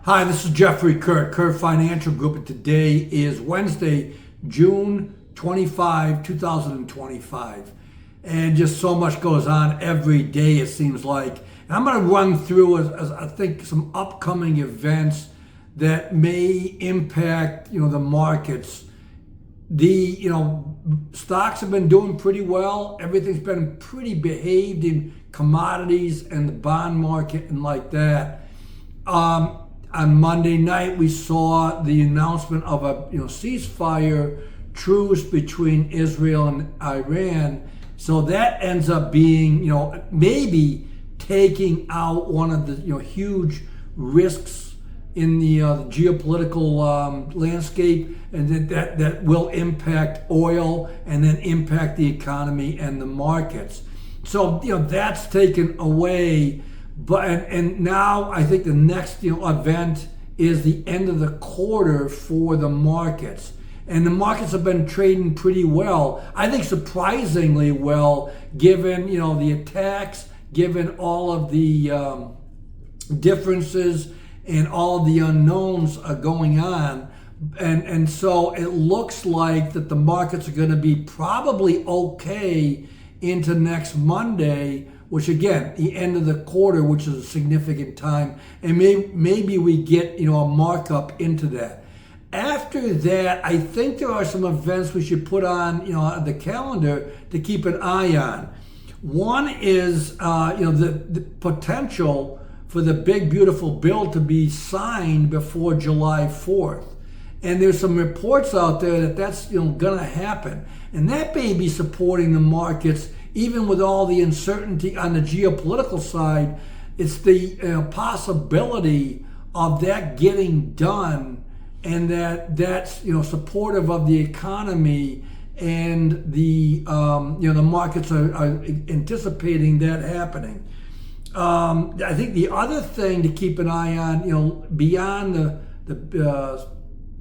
Hi, this is Jeffrey Kurt Financial Group, and today is Wednesday, June 25, 2025. And just so much goes on every day, it seems like. And I'm going to run through, as I think, some upcoming events that may impact, the markets. Stocks have been doing pretty well. Everything's been pretty behaved in commodities and the bond market and like that. On Monday night, we saw the announcement of a ceasefire truce between Israel and Iran. So that ends up being maybe taking out one of the huge risks in the geopolitical landscape, and that will impact oil and then impact the economy and the markets. So that's taken away. And now I think the next event is the end of the quarter for the markets. And the markets have been trading pretty well. I think surprisingly well, given the attacks, given all of the differences and all of the unknowns going on. And so it looks like that the markets are going to be probably okay into next Monday, which again, the end of the quarter, which is a significant time, and maybe we get a markup into that. After that, I think there are some events we should put on the calendar to keep an eye on. One is the potential for the big beautiful bill to be signed before July 4th. And there's some reports out there that that's going to happen, and that may be supporting the markets. Even with all the uncertainty on the geopolitical side, it's the possibility of that getting done, and that's supportive of the economy, and the markets are anticipating that happening. I think the other thing to keep an eye on, beyond the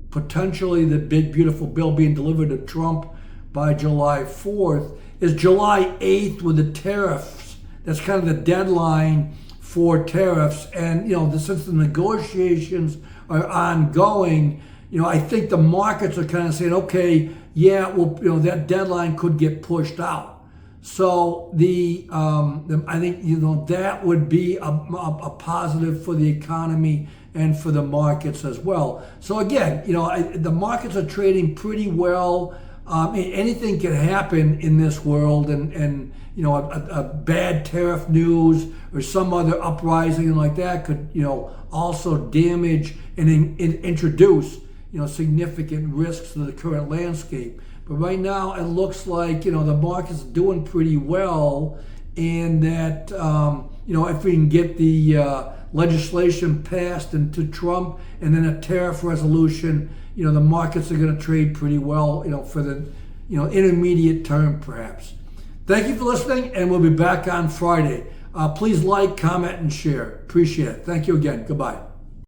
potentially the big beautiful bill being delivered to Trump by July 4th, is July 8th with the tariffs. That's kind of the deadline for tariffs. And, since the negotiations are ongoing, I think the markets are kind of saying, okay, yeah, well, that deadline could get pushed out. So I think, that would be a positive for the economy and for the markets as well. So again, the markets are trading pretty well. Anything can happen in this world, and a bad tariff news or some other uprising like that could also damage and introduce significant risks to the current landscape. But right now it looks like the market's doing pretty well, and that if we can get the legislation passed into Trump and then a tariff resolution, the markets are going to trade pretty well, for the, intermediate term, perhaps. Thank you for listening, and we'll be back on Friday. Please like, comment, and share. Appreciate it. Thank you again. Goodbye.